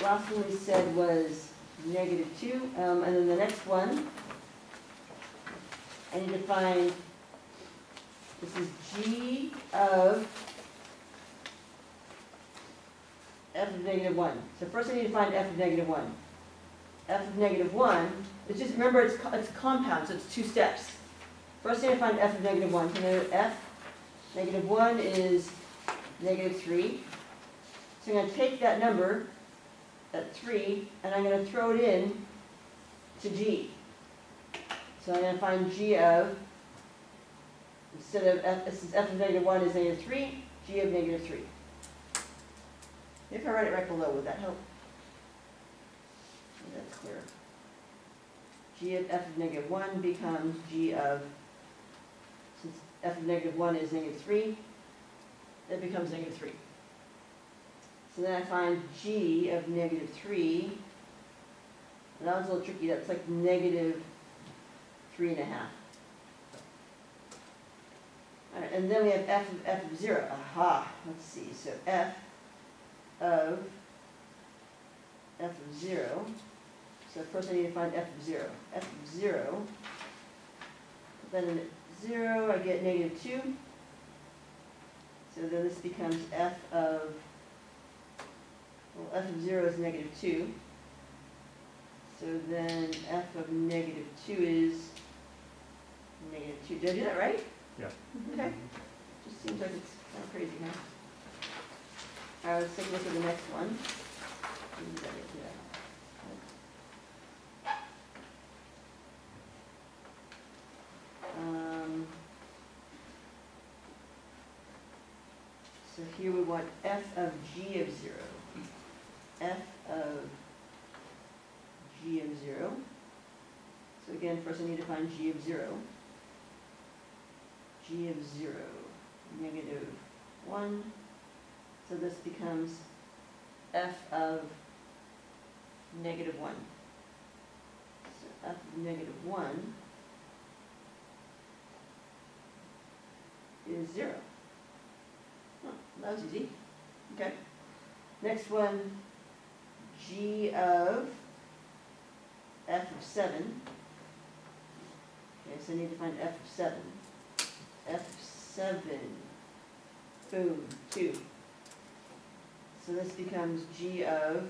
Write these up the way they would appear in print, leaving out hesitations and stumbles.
last one we said was negative 2, and then the next one, I need to find, this is g of f of negative 1. So first I need to find f of negative 1. F of negative 1, it's just, remember it's compound, so it's 2 steps. First I need to find f of negative 1. So now f negative 1 is negative 3. So I'm going to take that number at 3, and I'm going to throw it in to g. So I'm going to find g of, instead of f, since f of negative 1 is negative 3, g of negative 3. If I write it right below, would that help? That's clear. G of f of negative 1 becomes g of, since f of negative 1 is negative 3, it becomes negative 3. So then I find g of negative 3, and that was a little tricky, that's like negative 3.5. All right, and then we have f of 0. Aha, let's see, so f of 0. So first I need to find f of 0. F of 0, then in 0 I get negative 2. So then this becomes f of, well, f of 0 is negative 2. So then f of negative 2 is negative 2. Did I do that right? Yeah. Okay. Just seems like it's kind of crazy, huh? All right, let's take a look at the next one. So here we want f of g of 0. F of g of 0. So again, first I need to find g of 0. G of 0, negative 1. So this becomes f of negative 1. So f of negative 1 is 0. Oh, that was easy. Okay. Next one, g of f of 7. Okay, so I need to find f of 7. F of 7, boom, 2. So this becomes g of,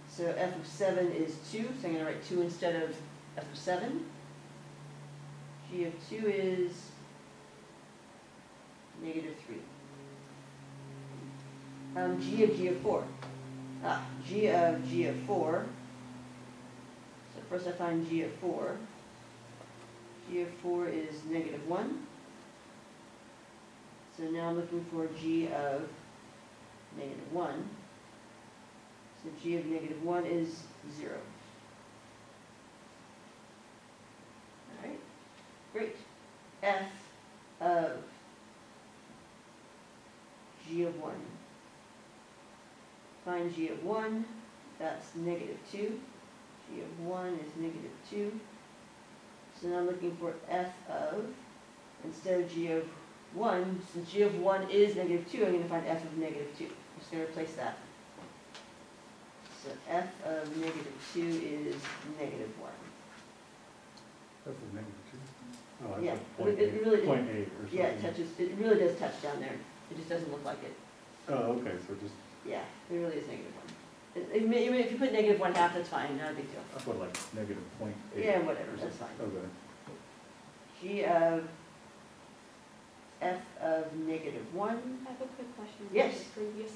so f of 7 is 2, so I'm going to write 2 instead of f of 7. G of 2 is negative 3. G of 4. G of 4. So first I find g of 4. G of 4 is negative 1. So now I'm looking for g of negative 1. So g of negative 1 is 0. All right, great. F of g of 1. Find g of 1, that's negative 2. G of 1 is negative 2. So now I'm looking for f of, instead of g of 1, since g of 1 is negative 2, I'm going to find f of negative 2. I'm just going to replace that. So f of negative 2 is negative 1. F of negative 2? Oh, I Yeah, thought it really, point 8 or something. yeah, it really does touch down there. It just doesn't look like it. Oh, okay, so just, Yeah, it really is negative 1. Even if you put negative 1/2, that's fine, not a big deal. I put like negative 0.8. Yeah, whatever, that's fine. Okay. G of f of negative 1. I have a quick question. Yes. The previous,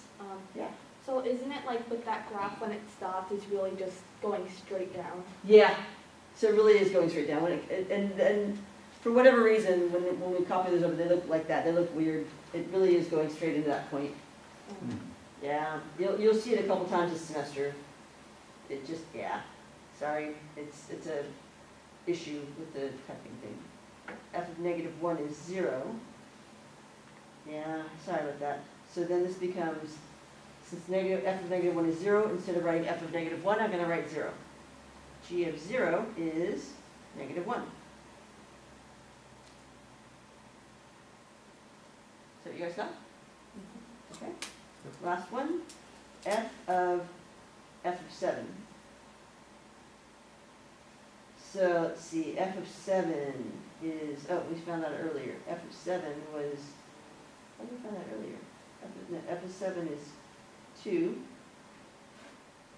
Yeah. so isn't it like with that graph when it stops, it's really just going straight down? Yeah, so it really is going straight down. And for whatever reason, when we copy those over, they look like that. They look weird. It really is going straight into that point. Yeah, you'll see it a couple times this semester. It just, yeah, sorry, it's a issue with the typing thing. F of negative 1 is 0. Yeah, sorry about that. So then this becomes, since f of negative 1 is 0, instead of writing f of negative 1, I'm going to write 0. G of 0 is negative 1. So you guys got? Okay. Last one, f of f of 7. So let's see, f of 7 is, oh, we found out earlier. F of 7 was, how did we find that earlier? F of 7 is 2.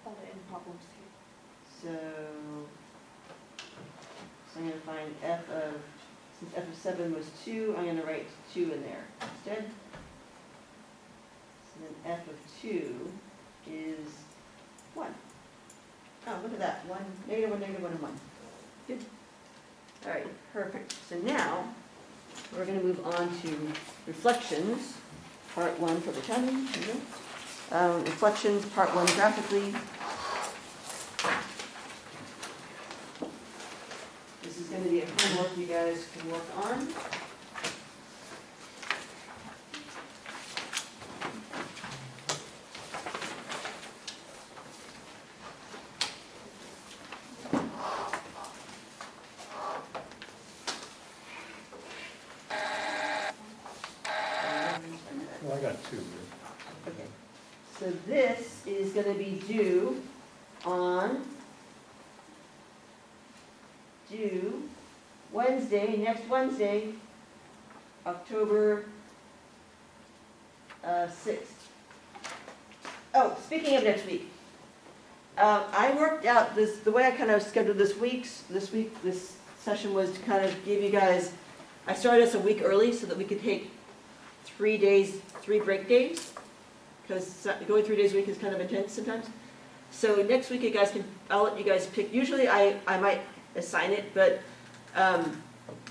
Found it in problems too. So I'm going to find f of, since f of 7 was 2, I'm going to write 2 in there instead. So then f of 2 is 1. Oh, look at that, 1, negative 1, negative 1, and 1. Good. All right, perfect. So now we're going to move on to reflections, part 1 for the time. Reflections, part 1 graphically. This is going to be a homework you guys can work on. Well, I got 2. Okay. So this is going to be due Wednesday, next Wednesday, October 6th. Oh, speaking of next week, I worked out this, the way I kind of scheduled this session was to kind of give you guys, I started us a week early so that we could take 3 days, 3 break days, because going 3 days a week is kind of intense sometimes. So next week you guys can, I'll let you guys pick. Usually I might assign it, but I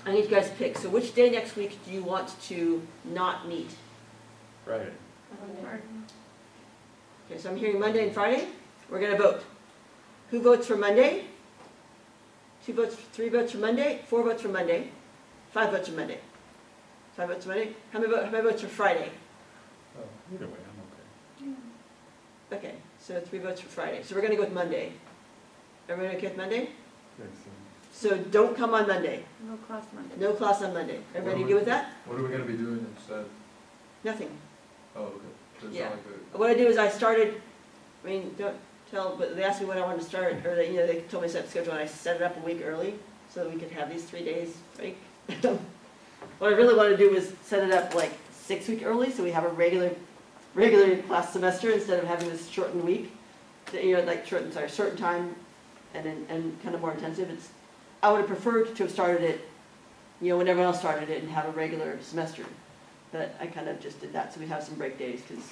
need you guys to pick. So which day next week do you want to not meet? Friday. Okay, so I'm hearing Monday and Friday. We're going to vote. Who votes for Monday? 2 votes, 3 votes for Monday, 4 votes for Monday, 5 votes for Monday. 5 votes for Monday. How many votes for Friday? Oh, either way, I'm okay. Okay, so 3 votes for Friday. So we're going to go with Monday. Everybody okay with Monday? Okay, So don't come on Monday. No class Monday. No class on Monday. Everybody good with that? What are we gonna be doing instead? Nothing. Oh, okay. So it's Yeah. not like What I do is I started, I mean, don't tell, but they asked me when I wanted to start, or they, they told me to set the schedule, and I set it up a week early so that we could have these 3 days break. What I really want to do is set it up like 6 weeks early, so we have a regular class semester instead of having this shortened week. Like certain time, and kind of more intensive. I would have preferred to have started it, when everyone else started it, and have a regular semester. But I kind of just did that, so we have some break days, because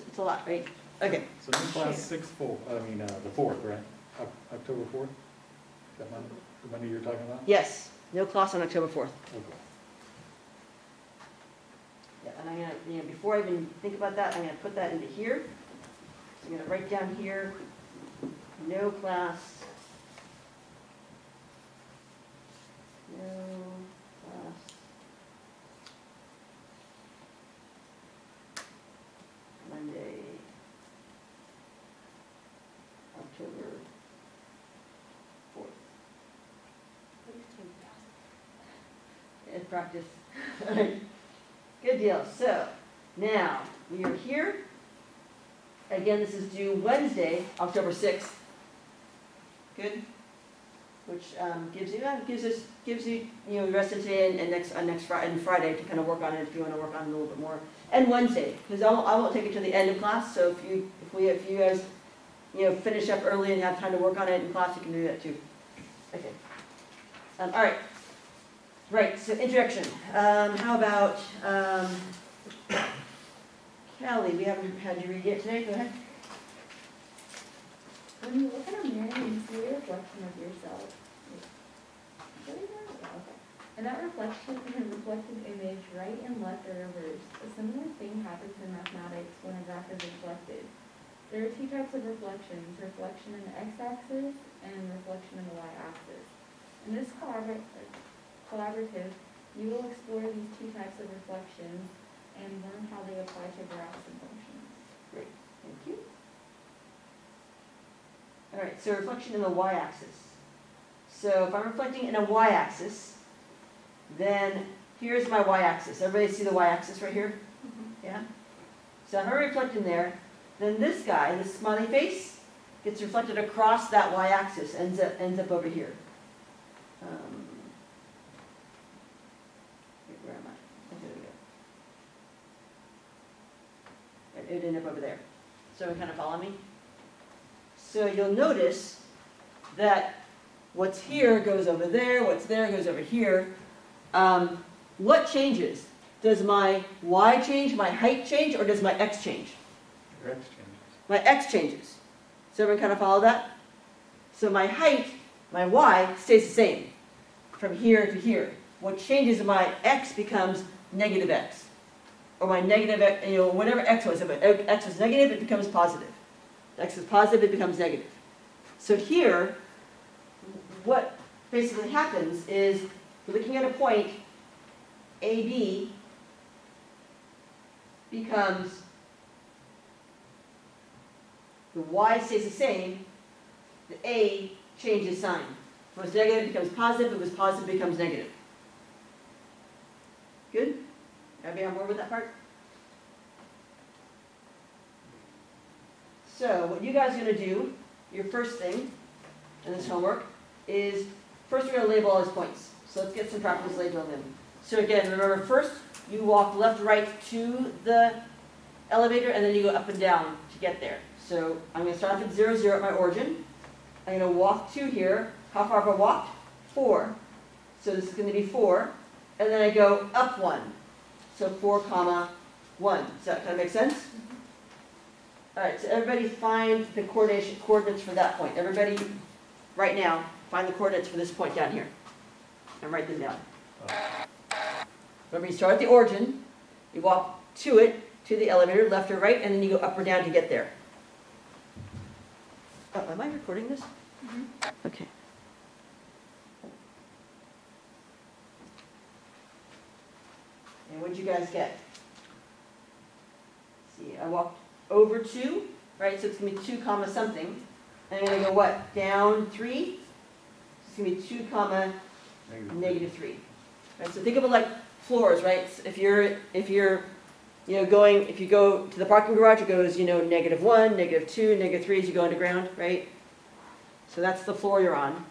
it's a lot, right? Okay. So new class the 4th, right? October 4th? Is that the Monday you're talking about? Yes, no class on October 4th. Okay. Yeah, and I'm gonna, before I even think about that, I'm gonna put that into here. So I'm gonna write down here, no class. No class. Monday, October 4th. And practice. Good deal. So now we are here. Again, this is due Wednesday, October 6th. Good. Which gives you the rest of today and next Friday to kind of work on it if you want to work on it a little bit more. And Wednesday, because I won't take it to the end of class. So if you guys finish up early and have time to work on it in class, you can do that too. Okay. All right. Right. So introduction. How about Callie? We haven't had you read yet today. Go ahead. When you look in a mirror, you see a reflection of yourself. Really good? Okay. And that reflection is a reflected image, right and left or reversed. A similar thing happens in mathematics when a graph is reflected. There are 2 types of reflections, reflection in the x-axis and reflection in the y-axis. In this collaborative, you will explore these 2 types of reflections and learn how they apply to graphs and functions. Great. Thank you. All right, so reflection in the y-axis. So if I'm reflecting in a y-axis, then here's my y-axis. Everybody see the y-axis right here? Yeah? So if I reflect in there, then this guy, this smiley face, gets reflected across that y-axis, ends up over here. Wait, where am I? Okay, there we go. It would end up over there. So you kind of follow me? So you'll notice that what's here goes over there, what's there goes over here. What changes? Does my y change, my height change, or does my x change? Your X changes. My x changes. So everyone kind of follow that? So my height, my y, stays the same from here to here. What changes is my x becomes negative x. Or my negative x, whatever x was. If x is negative, it becomes positive. If x is positive, it becomes negative. So here, what basically happens is we're looking at a point, AB becomes, the y stays the same, the A changes sign. If it was negative, it becomes positive. If it was positive, it becomes negative. Good? Everybody on board with that part? So what you guys are going to do, your first thing in this homework, is first we're going to label all these points. So let's get some practice labeling them. So again, remember first you walk left, right to the elevator, and then you go up and down to get there. So I'm going to start off at 0, 0 at my origin. I'm going to walk to here. How far have I walked? 4. So this is going to be 4. And then I go up 1. So 4, 1. Does that kind of make sense? All right, so everybody find the coordinates for that point. Everybody, right now, find the coordinates for this point down here. And write them down. Remember, you start at the origin, you walk to it, to the elevator, left or right, and then you go up or down to get there. Oh, am I recording this? Mm-hmm. Okay. And what'd you guys get? See, I walked over 2, right? So it's going to be 2 comma something. And I'm going to go what? Down 3? It's going to be 2 comma negative 3. Right? So think of it like floors, right? So if you go to the parking garage, it goes, -1, -2, -3 as you go underground, right? So that's the floor you're on.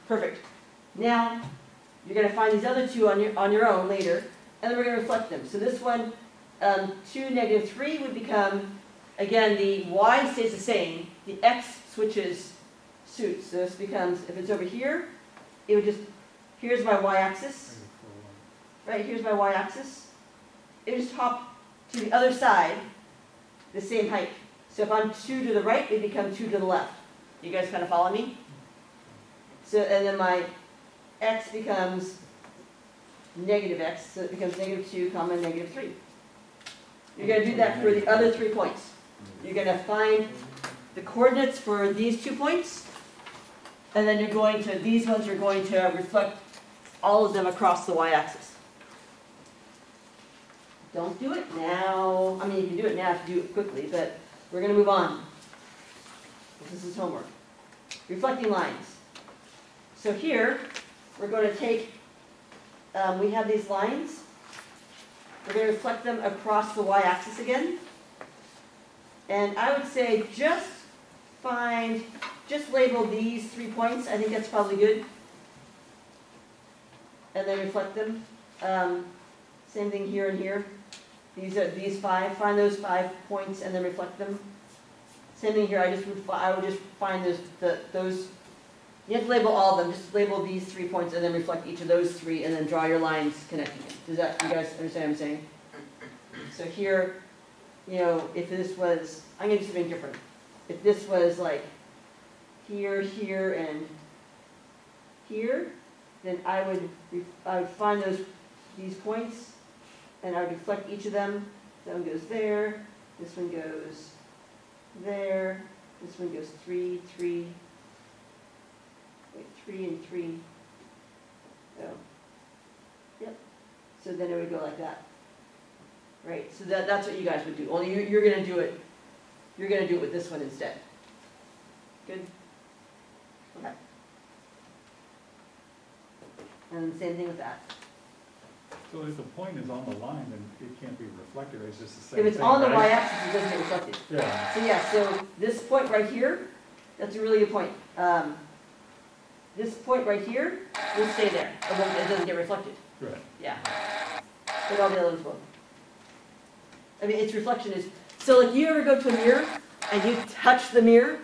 Perfect. Now, you're going to find these other 2 on your own later, and then we're going to reflect them. So this one, 2, -3 would become, again, the y stays the same, the x switches suits. So this becomes, if it's over here, it would just, here's my y-axis, right? Here's my y-axis. It would just hop to the other side, the same height. So if I'm 2 to the right, it becomes 2 to the left. You guys kind of follow me? So, and then my x becomes negative x, so it becomes -2, -3. You're going to do that for the other 3 points. You're going to find the coordinates for these 2 points, and then you're going to, these ones are going to reflect all of them across the y-axis. Don't do it now. I mean, you can do it now if you do it quickly, but we're going to move on. This is homework. Reflecting lines. So here, we're going to take, we have these lines. We're going to reflect them across the y-axis again. And I would say just label these 3 points. I think that's probably good. And then reflect them. Same thing here and here. These 5. Find those 5 points and then reflect them. Same thing here. I would just find those. You have to label all of them. Just label these 3 points and then reflect each of those 3, and then draw your lines connecting it. Does that, you guys understand what I'm saying? So here, if this was, I'm going to do something different. If this was like here, here, and here, then I would find these points, and I would reflect each of them. That one goes there. This one goes there. This one goes 3, 3. Wait, 3 and 3. Oh. Yep. So then it would go like that. Right. So that's what you guys would do. Only you're going to do it. You're going to do it with this one instead. Good. Okay. And same thing with that. So if the point is on the line, then it can't be reflected, it's just the same If thing, it's on the right? y-axis, it doesn't get reflected. Yeah, So yeah, so this point right here, that's a really good point. This point right here will stay there, it doesn't get reflected, right. yeah. But all the other ones will. I mean, its reflection is, so like you ever go to a mirror and you touch the mirror,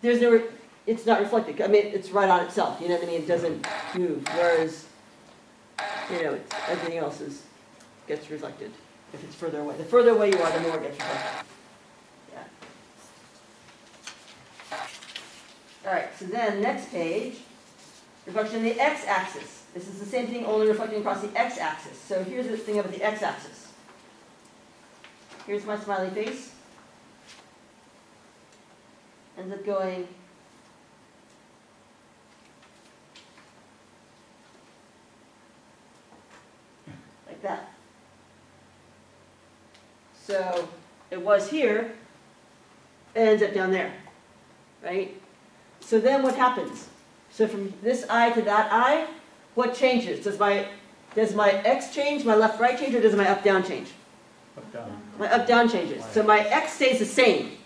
there's no, it's not reflected, I mean, it's right on itself, you know what I mean, it doesn't move, whereas, you know, everything else gets reflected if it's further away. The further away you are, the more it gets reflected. Yeah. All right, so then next page, reflection in the x-axis. This is the same thing, only reflecting across the x-axis. So here's the thing about the x-axis. Here's my smiley face. Ends up going like that. So it was here, it ends up down there, right? So then what happens? So from this eye to that eye, what changes? Does my x change, my left-right change, or does my up-down change? Up, down. My up-down changes. So my x stays the same.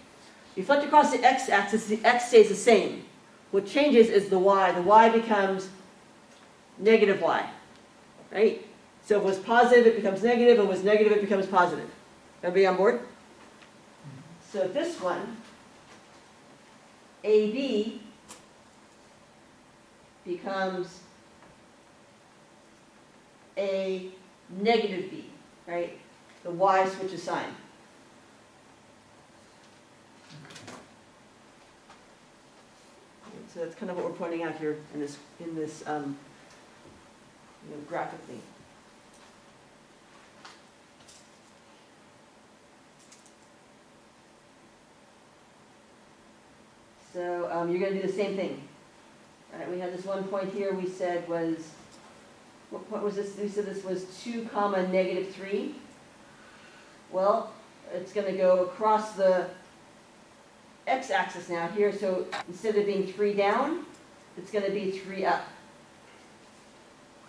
Reflect across the x-axis, the x stays the same. What changes is the y. The y becomes negative y, right? So if it was positive, it becomes negative. If it was negative, it becomes positive. Everybody on board? So this one, AB becomes a negative B, right? The y switches sign. So that's kind of what we're pointing out here in this graphically. So you're going to do the same thing. All right, we had this one point here we said was, what point was this? We said this was 2, -3. Well, it's going to go across the x-axis now here, so instead of being 3 down, it's going to be 3 up.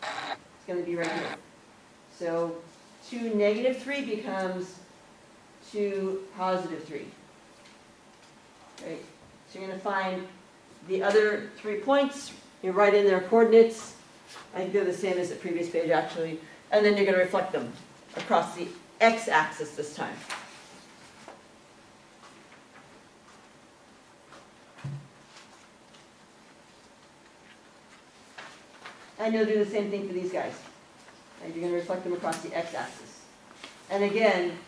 It's going to be right here. So 2 -3 becomes 2 +3. Right? So you're going to find the other 3 points, you write in their coordinates, I think they're the same as the previous page actually, and then you're going to reflect them across the x-axis this time. And you'll do the same thing for these guys. And you're going to reflect them across the x-axis. And again,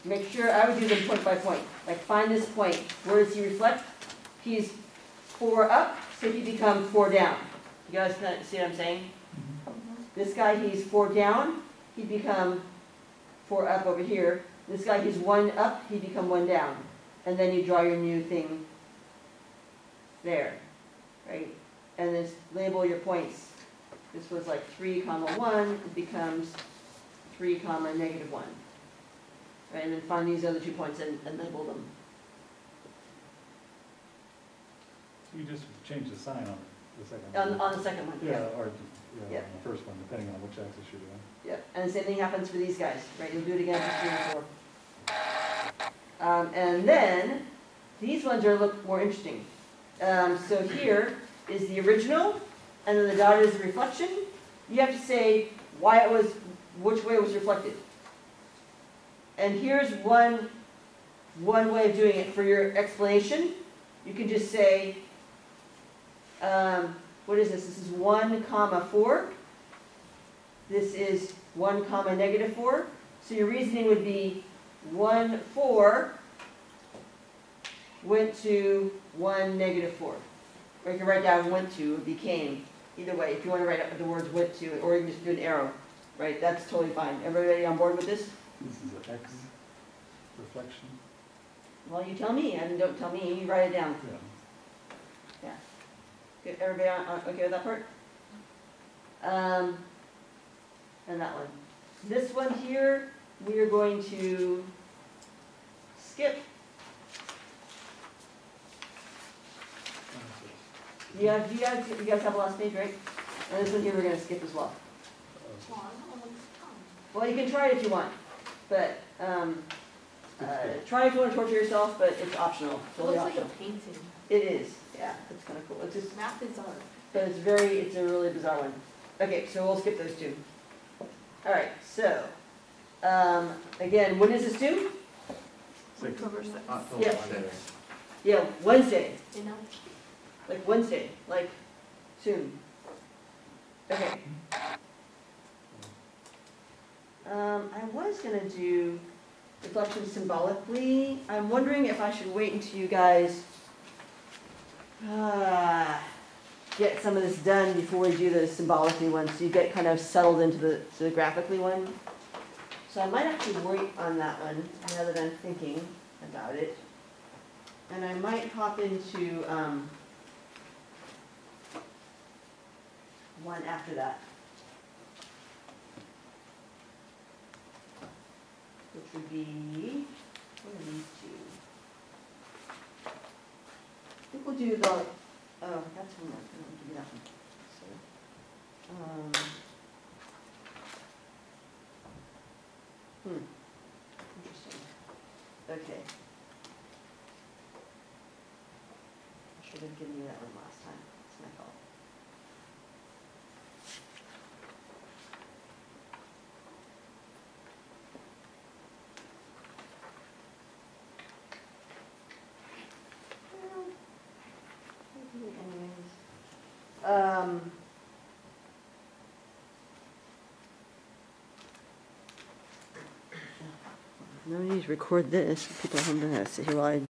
make sure, I would do them point by point. Like find this point. Where does he reflect? He's 4 up, so he becomes 4 down. You guys see what I'm saying? This guy, he's 4 down, he'd become 4 up over here. This guy, he's 1 up, he'd become 1 down. And then you draw your new thing there, right? And then label your points. This was like 3, 1, it becomes 3, -1. Right, and then find these other 2 points and label them. You just change the sign on the second one. On the second one, yeah. Or, Yeah. on the first one, depending on which axis you're doing. Yep, and the same thing happens for these guys, right? You'll do it again for 3 and 4. And then, these ones are a little more interesting. So here is the original, and then the dotted is the reflection. You have to say why it was, which way it was reflected. And here's one way of doing it for your explanation. You can just say, what is this? This is 1, 4. This is 1, -4. So your reasoning would be 1, 4 went to 1, -4. Or you can write down went to, became. Either way, if you want to write out the words went to, or you can just do an arrow, right? That's totally fine. Everybody on board with this? This is an X reflection. Well, you tell me, and don't tell me, you write it down. Yeah. Yeah. Good, everybody okay with that part? And that one. This one here, we are going to skip. You guys have the last page, right? And this one here we're going to skip as well. Well, I don't know what's come. Well, you can try it if you want, but, try if you want to torture yourself, but it's optional, It totally looks like a optional. painting. It is, yeah, it's kind of cool. It's just, Math is art. but it's a really bizarre one. Okay, so we'll skip those two. All right, so, again, when is this due? October 6th. October Yeah. 6th. Yeah, Wednesday, You know? like Wednesday, like soon. Okay. I was gonna do reflection symbolically. I'm wondering if I should wait until you guys get some of this done before we do the symbolically one, so you get kind of settled into the graphically one. So I might actually wait on that one, now that I'm thinking about it. And I might hop into one after that, which would be, what are these two? I think we'll do the, oh, that's one, I'll give you that one. So, interesting. Okay. I should have given you that one last time, it's my fault. Well, anyways. No need to record this, people are going to sit here while I